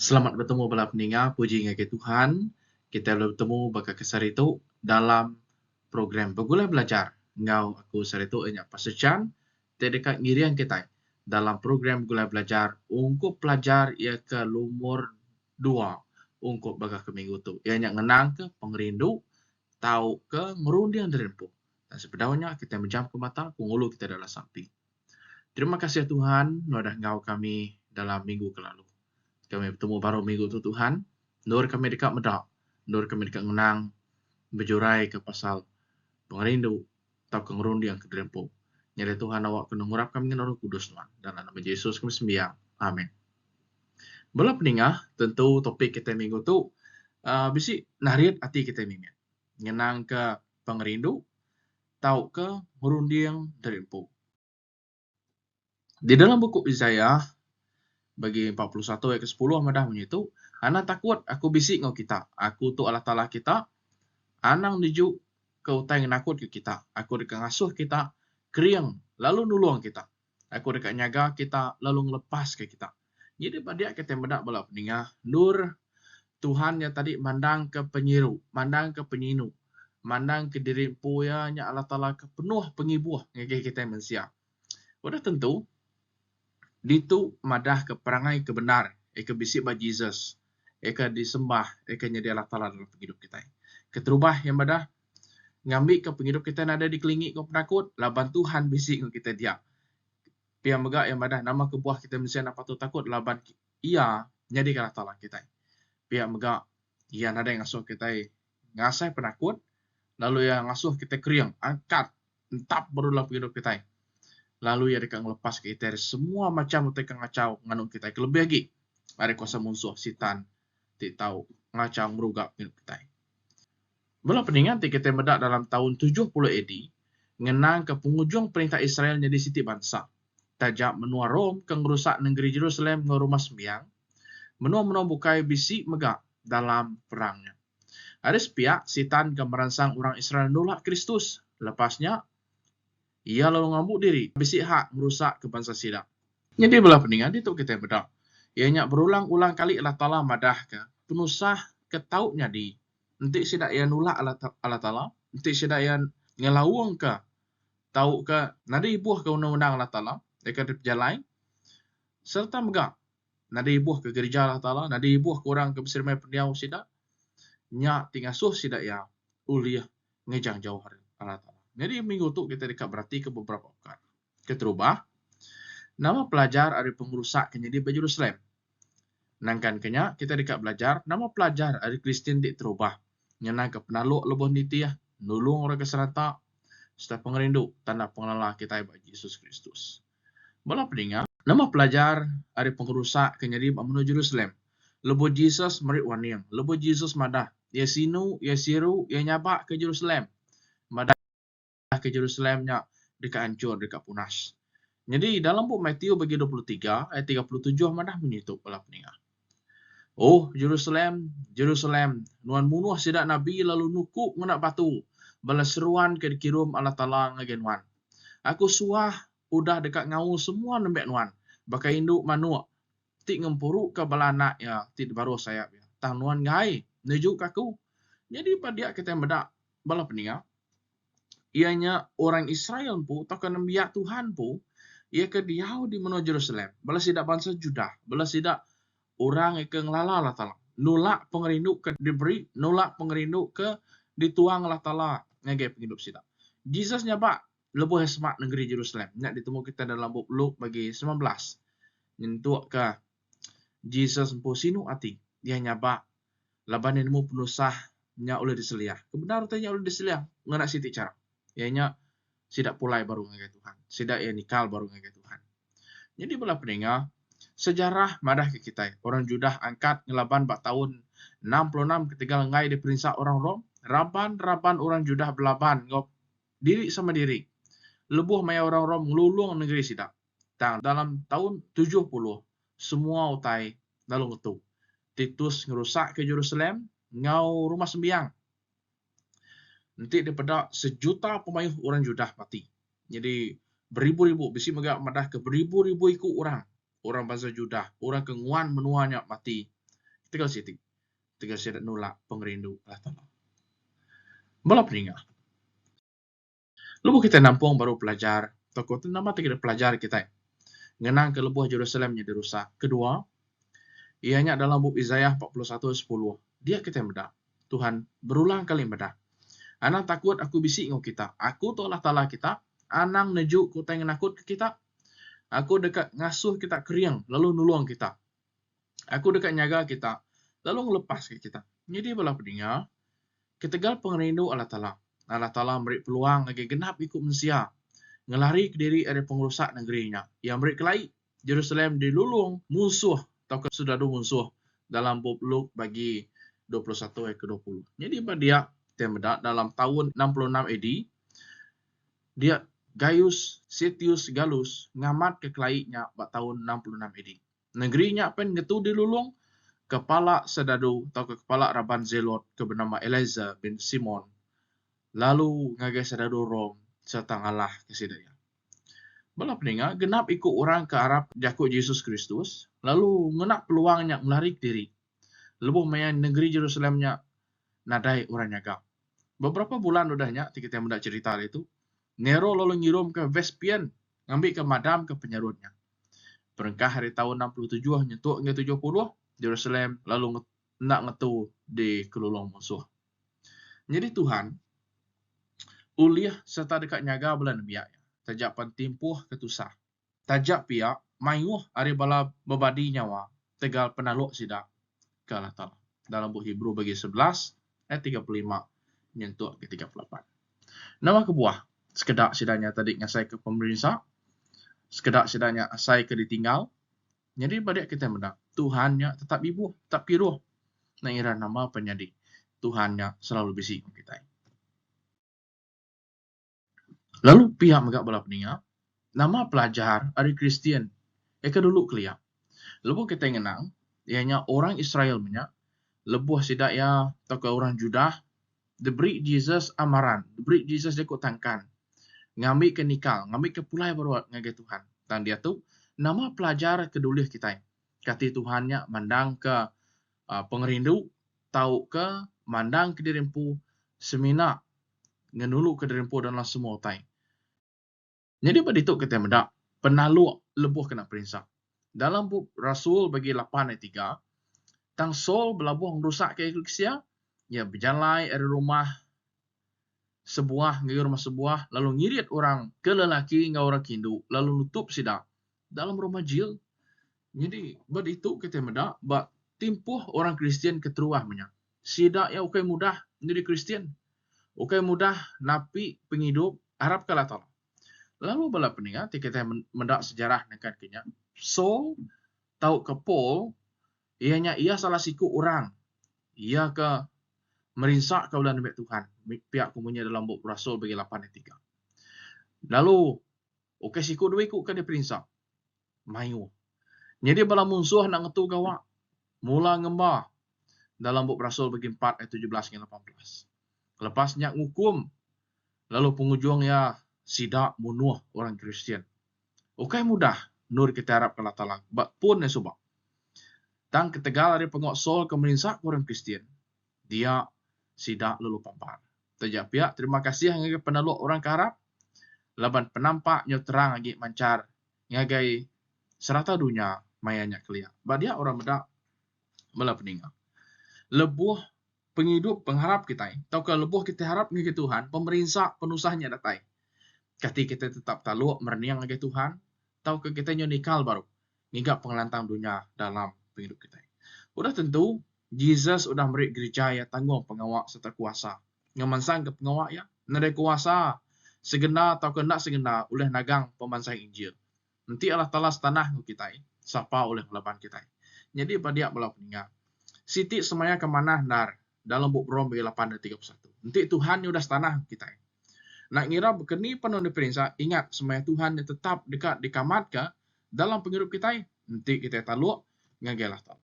Selamat bertemu bala pendengar, puji ngake Tuhan. Kita boleh bertemu baka kesar itu dalam program Begulai Belajar. Ngau aku sar itu enyak Pastor Chan, dekat ngirian kita dalam program Begulai Belajar ungkup pelajar ia ke lumur 2 ungkup baka ke minggu tu. Ia enyak ngenang ke pengerindu tahu ke ngerundiang derempu. Dan sebenarnya kita menjam ke mata pengulu kita dalam sakti. Terima kasih Tuhan, nodah ngau kami dalam minggu ke lalu. Kami bertemu baru minggu tu Tuhan. Nur kami dekat medak. Nur kami dekat menang. Berjurai ke pasal pengerindu. Atau kengerundi yang kederempu. Nyari Tuhan awak kena ngurap kami dengan Roh Kudus Tuhan. Dalam nama Yesus kami sembiang. Amin. Bala peningah, tentu topik kita minggu tu. Bisi nariat hati kita minggu. Ngenang ke pengerindu. Tahu ke ngerundi yang derempu. Di dalam buku Isaiah bagi 41 ayat ke-10 amadah menyitu, anak takut aku bisik ngau kita. Aku tu Allah Ta'ala kita. Anang niju ke utai nakut ke kita. Aku dekat ngasuh kita keriang lalu nulung kita. Aku dekat nyaga kita lalu ngelepas ke kita. Jadi pada kita mendak bala peningah nur Tuhan yang tadi mandang ke penyiru, mandang ke penyinu, mandang ke diri punya Allah Ta'ala ke penuh pengibuh ngake kita manusia. Udah tentu ditu madah ke perangai kebenar, eka bisik ba Jesus, eka disembah, eka nyedi Allah Ta'ala dalam hidup kita. Keterubah yang madah ngambil ke penghidup kita yang ada di kelingi ke penakut, laban Tuhan bisik ke kita dia. Pihak megak yang madah nama kebuah kita mesti nak patut takut, laban ia nyedi Allah Ta'ala kita. Pihak megak ia ada yang ngasuh kita ngasai penakut, lalu yang ngasuh kita keriang, angkat, entap baru dalam hidup kita. Lalu ia dekat ngelepas kita dari semua macam utai ngacau nganuk kita lebih lagi. Ada kuasa musuh sitan tidak tahu ngacau merugak hidup kita. Bala peningan kita medak dalam tahun 70 AD ngenang ke penghujung perintah Israel jadi siti bangsa. Tajak menua Rom ke ngerusak negeri Jerusalem ke rumah sembiang. Menua bukai bisi megak dalam perangnya. Ada sepihak sitan ke merangsang orang Israel nolak Kristus. Lepasnya ia lalu ngambuk diri, bisik hak merusak ke bangsa sidak. Jadi belah peningan itu kita bedak. Ianya berulang-ulang kali Allah Ta'ala madah ke penusah ke tautnya di. Nanti sidak ia nolak Allah Ta'ala, nanti sidak ia ngelawang ke tahu ke nada ibuh ke undang-undang Allah Ta'ala, dekat berjalan, serta megak nada ibuh ke gereja Allah Ta'ala, nada ibuh ke orang ke bersirmai pendiau sidak, nyak tinggal suh sidak ia uliah ngejang jauh hari Allah Ta'ala. Jadi minggu tu kita dekat berarti ke beberapa pekan. Keterubah, nama pelajar ada pengerusak kenyadi baju Jerusalem. Nangkan kenya kita dekat belajar, nama pelajar ada Kristen dik terubah. Nyenang ke penaluk lebuh nitiah, nulung orang keserata, serta pengerindu, tanda pengenalah kita bagi Yesus Kristus. Bala peningat, nama pelajar ada pengerusak kenyadi menuju Jerusalem. Lebuh Jesus merik waniang, lebuh Jesus madah, ya sinu, ya siru, ya nyabak ke Jerusalem. Madah ke Jerusalemnya dekat hancur, dekat punas. Jadi dalam buku Matius bagi 23 ayat 37 madah menyitu bala peninggal. Oh Jerusalem, Jerusalem, nuan munuh sidak nabi lalu nukuk menak batu, bala seruan ke dikirim Allah Ta'ala ngagen wan. Aku suah udah dekat ngau semua nembek nuan, bakai induk manuk, tik ngempuruk ke bala anak ya, tik baru sayap ya. Tang nuan ngai, nejuk aku. Jadi pada kita medak bala peninggal. Ianya orang Israel pun, atau kenembiak Tuhan pun, ia ke diau di menuju Jerusalem. Bala sidak bangsa Judah, bala sidak orang yang ke ngelala Allah Ta'ala. Nolak pengerindu ke diberi, nolak pengerindu ke dituang Allah Ta'ala. Ngagai penghidup sidak. Jesus nyabak, lebuh semak negeri Jerusalem. Nak ditemu kita dalam buku Luke bagi 19. Nyentuk ke Jesus empu sinu hati. Dia nyabak, laban yang nemu penusah, nya oleh diseliah. Kebenar tanya oleh diseliah, nganak siti cara. Ianya sidak pulai baru ngagai Tuhan. Sidak ia nikal baru ngagai Tuhan. Jadi belah pendengar, sejarah madah ke kita. Orang Judah angkat ngelaban bak tahun 66 ketika ngai diperinsak orang Rom. Raban orang Judah belaban ngop diri sama diri. Lebuh maya orang Rom ngelulung negeri sidak. Dalam tahun 70 semua utai lalu ngetu. Titus ngerusak ke Jerusalem, ngau rumah sembiang. Nanti daripada sejuta pemayuh orang Judah mati. Jadi beribu-ribu, bisi megak madah ke beribu-ribu ikut orang. Orang bangsa Judah, orang kenguan menuanya mati. Tegal siti. Tegal sidat nolak pengerindu Allah Ta'ala. Bala peninggal. Lubu kita nampung baru pelajar. Toko itu nama kita pelajar kita. Ngenang ke lebuh Jerusalem yang dirusak. Kedua, ianya dalam buku Isaiah 41:10. Dia kita medah. Tuhan berulang kali medah. Anang takut aku bisik ngau kita. Aku tu Allah Ta'ala kita. Anang nejuk ku tengah nakut ke kita. Aku dekat ngasuh kita keriang, lalu nulung kita. Aku dekat nyaga kita, lalu ngelepas ke kita. Jadi bala pendengar, ketegal pengerindu Allah Ta'ala. Allah Ta'ala memberi peluang lagi genap ikut Mesia. Ngelari ke diri dari pengerusak negerinya. Yang memberi kelai, Jerusalem dilulung musuh, atau sudah ada musuh dalam bab Luk bagi 21 ayat ke-20. Jadi dia temedak dalam tahun 66 AD, dia Gaius Setius Gallus ngamat ke kelainya pada tahun 66 AD. Negerinya pen ngetu dilulung kepala sedadu atau kepala Raban Zelot ke bernama Eleazar bin Simon. Lalu ngagai sedadu Rom serta ngalah ke sidaya. Bala pendengar, genap ikut orang ke Arab jakut Yesus Kristus, lalu ngenak peluangnya melarik diri. Lebuh mayan negeri Jerusalemnya nadai orang nyaga. Beberapa bulan udahnya kita mendak cerita itu. Nero lalu ngirim ke Vespian, ngambil ke madam ke penyarutnya. Perengkah hari tahun 67 nyentuh ke 70, Jerusalem lalu nak ngetu di kelulung musuh. Jadi Tuhan uliah serta dekat nyaga bulan biak. Tajak pentimpuh ketusah. Tajak piak mayuh hari bala bebadi nyawa. Tegal penaluk sidak ke Allah Ta'ala. Dalam buku Hebrew bagi 11 ayat 35 nyentuh ke 38. Nama kebuah. Sekedak sidanya tadi ngasai ke pemerintah, sekedak sidanya asai ke ditinggal. Jadi pada kita mendak Tuhannya tetap ibu, tetap piruh. Nah ira nama penyadi. Tuhannya selalu bisi kita. Lalu pihak megak bala peninggal, nama pelajar ari Kristian. Eka dulu kelia. Lebuh kita ngenang, ianya orang Israel punya, lebuh sidak ya atau orang Judah, diberi Jesus amaran, diberi Jesus dia tangkan. Ngambil ke nikal, ngambil ke pulai baru ngagai Tuhan. Dan dia tu nama pelajar kedulih kita. Kati Tuhannya mandang ke pengerindu, tahu ke mandang ke dirimpu semina, ngenulu ke dirimpu dalam semua utai. Jadi pada itu kita mendak penalu lebuh kena perinsap. Dalam buku Rasul bagi 8 ayat 3, tang Saul belabuh merusak ke eklesia, ya berjalan dari rumah sebuah, ngaya rumah sebuah, lalu ngirit orang ke lelaki ngau orang kindu, lalu nutup sidak dalam rumah jil. Jadi bad itu kita medak bak timpuh orang Kristian keteruah punya. Sidak ya ukai mudah menjadi Kristian. Ukai mudah napi penghidup Arab ke Allah Ta'ala. Lalu bala peninggal kita mendak sejarah nekan kenya. So tahu ke Paul, ia salah siku orang. Ia ke merinsak ke bulan Nabi Tuhan. Pihak kumpunya dalam buku Rasul bagi 8 ayat 3. Lalu, oke siku dua ikut ke dia perinsak. Mayu. Jadi bala musuh nak ngetu gawak. Mula ngembah. Dalam buku Rasul bagi 4 ayat 17 hingga 18. Lepasnya ngukum. Lalu pengujung ya sidak munuh orang Kristian. Oke mudah. Nur kita harap ke Allah Ta'ala. Pun yang subak. Tang ketegal dari pengok Saul ke merinsak orang Kristian. Dia sidak lalu pampar. Tajak pihak terima kasih ngagai penaluk orang ke Arab. Laban penampak terang lagi mancar. Ngagai serata dunia mayanya kelia. Badia orang medak bala peninggal. Lebuh penghidup pengharap kita. Tau ke lebuh kita harap ngagai Tuhan. Pemerintah penusahnya datai. Kati kita tetap taluk merniang ngagai Tuhan. Tau ke kita nyonikal baru. Ngigap pengelantang dunia dalam penghidup kita. Udah tentu Jesus udah beri gereja ya tanggung pengawak serta kuasa. Ngemansang ke pengawak ya. Nadai kuasa. Segena atau kena segena oleh nagang pemansang Injil. Nanti Allah Ta'ala setanah kita. Sapa oleh laban kita. Jadi pada bala peninggal. Siti semaya kemana nar. Dalam buku Rom 8 dan 31. Nanti Tuhan udah setanah kita. Nak ngira berkeni penuh diperintah. Ingat semaya Tuhan yang tetap dekat dikamat ke dalam penghidup kita. Nanti kita taluk ngagai Allah Ta'ala.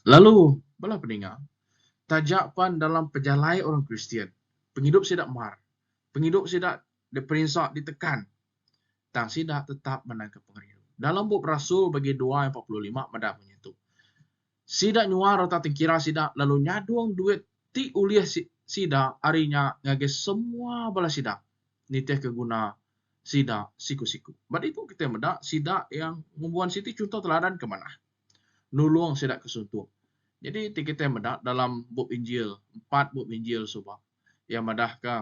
Lalu, bala peninggal, tajapan dalam pejalai orang Kristian, penghidup sidak mar, penghidup sidak diperinsak, ditekan, tang sidak tetap menangkap penghidup. Dalam buku Rasul bagi 2:45 madah menyentuh. Sida nyuar otak tingkira sida lalu nyaduang duit ti uliah sida arinya ngage semua bala sida. Niteh keguna sida siku-siku. Bad itu kita meda sida yang membuat siti contoh teladan kemana. Nulung sida kesuntuk. Jadi kita meda dalam bab Injil, 4 bab Injil subah. Yang medah ke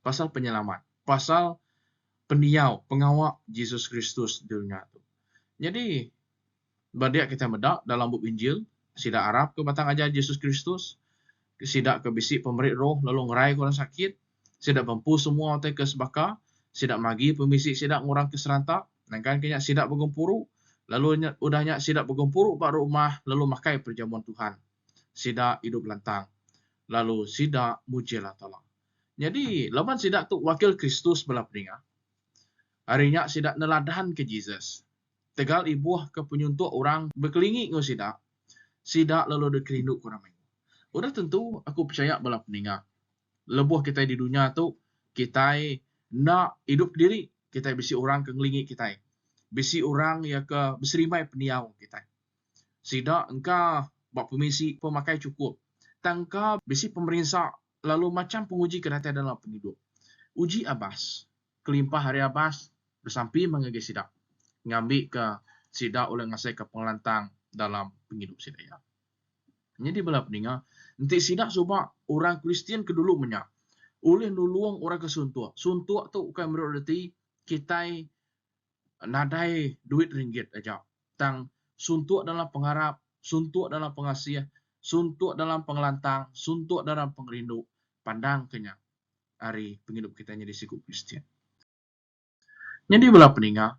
pasal penyelamat, pasal peniau, pengawal Yesus Kristus di dunia itu. Jadi badia kita medak dalam bab Injil, sida Arab ke batang aja Yesus Kristus, sida ke bisi pemberi roh lalu ngerai orang sakit, sida mampu semua otak ke sebaka, sida magi pemisi sida ngurang ke serantak, nangkan kenya sida begempuru, lalu udahnya sida begempuru pak rumah lalu makai perjamuan Tuhan. Sida hidup lantang. Lalu sida mujilah Allah. Jadi, lawan sida tu wakil Kristus bela peninga. Harinya sida neladahan ke Jesus. Tegal ibuah ke penyuntuk orang berkelingi ngau sida. Sida lalu dekerindu kurang minggu. Udah tentu aku percaya bela peninga. Lebuh kita di dunia tu kita nak hidup diri. Kita bisi orang ke ngelingi kita. Bisi orang ya ke berserimai peniau kita. Sida engkau bak pemisi pemakai cukup. Tangka bisi pemerintah lalu macam penguji kereta dalam penghidup. Uji abas. Kelimpah hari abas bersampi mengage sida. Ngambil ke sida oleh ngasih ke pengelantang dalam penghidup sida ya. Jadi bela peninga, nanti sida coba orang Kristian kedulu menyak. Oleh nuluang orang kesuntuk. Suntuk tu bukan berarti kita nadai duit ringgit aja. Tang suntuk dalam pengharap, suntuk dalam pengasih, suntuk dalam pengelantang, suntuk dalam pengerindu. Pandang kenya hari penghidup kita jadi siku Kristian. Jadi bela peninga,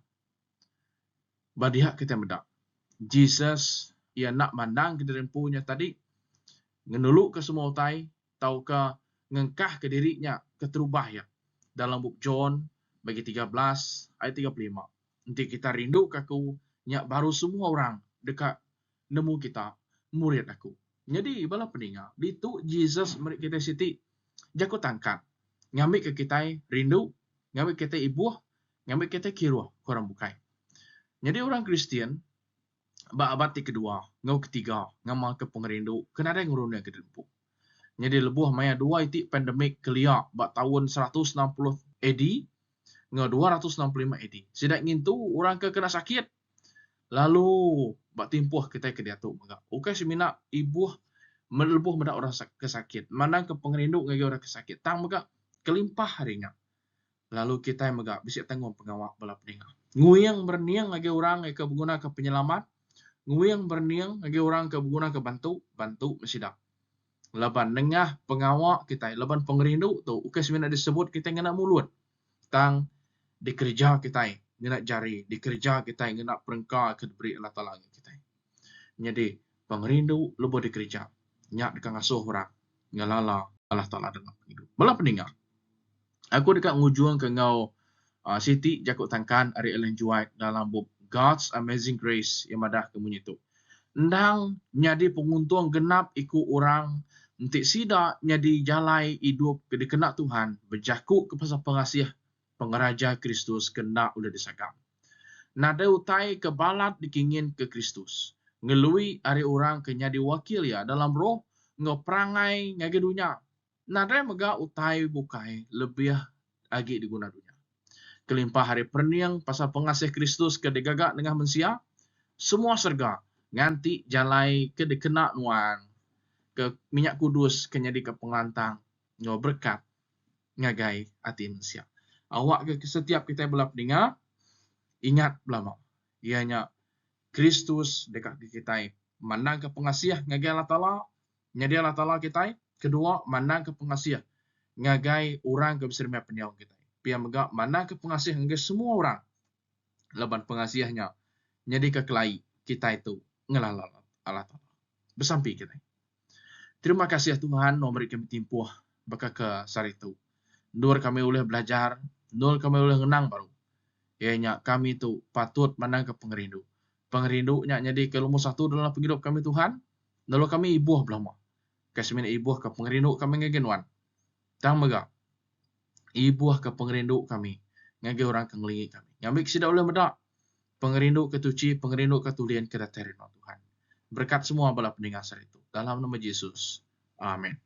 badiha kita medak. Jesus ia nak mandang ke punya tadi, ngenuluk ke semua utai, tau ke ngengkah ke dirinya, keterubah ya. Dalam buku John, bagi 13, ayat 35. Nanti kita rindu kaku, nyak baru semua orang dekat nemu kita, murid aku. Jadi bala peninga, itu Jesus merik kita siti, jago tangkat. Ngambil ke kita rindu, ngambil kita ibuah, ngambil kita kiruah, korang bukai. Jadi orang Kristian, abad kedua, ngau ketiga, ngamal ke pengerindu, kenapa ngurunnya ke dempu. Jadi lebuh maya dua itu pandemik kelia, bak tahun 160 AD, ngau 265 AD. Sidak ngintu orang ke kena sakit, lalu bak timpuh kita ke dia tu. Oke semina ibuh melebuh mendak orang kesakit. Mana ke pengerindu ngagi orang kesakit. Tang megak kelimpah harinya. Lalu kita yang megak bisa tanggung pengawal bala peninga. Nguyang berniang ngagi orang ke berguna ke penyelamat. Nguyang berniang ngagi orang ke berguna ke bantu mesidak. Leban nengah pengawal kita, leban pengerindu tu oke semina disebut kita ngena mulut. Tang dikerja kita, ngena jari, dikerja kita ngena perengka ke diberi Allah Taala kita. Jadi pengerindu lebih dikerja. Nyak dekat ngasuh orang ngalala Allah Taala dalam hidup. Bala peninga. Aku dekat ngujuang ke ngau Siti jakut tangkan Ari Ellen White dalam buku God's Amazing Grace yang madah kemunyi tu. Ndang nyadi penguntung genap iku orang nanti sida nyadi jalai hidup ke dikena Tuhan berjaku ke pasal pengasih pengeraja Kristus kena udah disagam. Nada utai ke balat dikingin ke Kristus. Ngelui ari orang ke nyadi wakil ya dalam roh ngeperangai ngagi dunia. Nada mega utai bukai lebih agi diguna dunia. Kelimpah hari perniang pasal pengasih Kristus ke digagak dengan mensia. Semua serga nganti jalai ke dikena nuan ke minyak kudus ke nyadi ke pengelantang ngo berkat ngagai hati manusia. Awak ke setiap kita bela peninga ingat belama ianya Kristus dekat di kita mandang ke pengasih ngagai Allah Taala nyadi Allah Taala kita. Kedua mandang ke pengasih ngagai orang ke besermia peniau kita. Pia megak mandang ke pengasih ngagai semua orang leban pengasihnya nyadi ke kelai kita itu ngelala Allah Taala bersampi kita. Terima kasih Tuhan nomor kami timpuh baka ke saritu. Nur kami boleh belajar, nur kami boleh ngenang baru. Ianya kami itu patut mandang ke pengerindu. Pengerindunya nyadi ke lumur satu dalam penghidup kami Tuhan. Lalu kami ibuh belama. Kasmin ibuh ke pengerindu kami ngagenwan. Tang mega. Ibuh ke pengerindu kami. Ngagi orang ke ngelingi kami. Ngambil sida oleh medak. Pengerindu ketuci, pengerindu ketulian kedaterin Tuhan. Berkat semua bala pendengar saya itu. Dalam nama Yesus. Amin.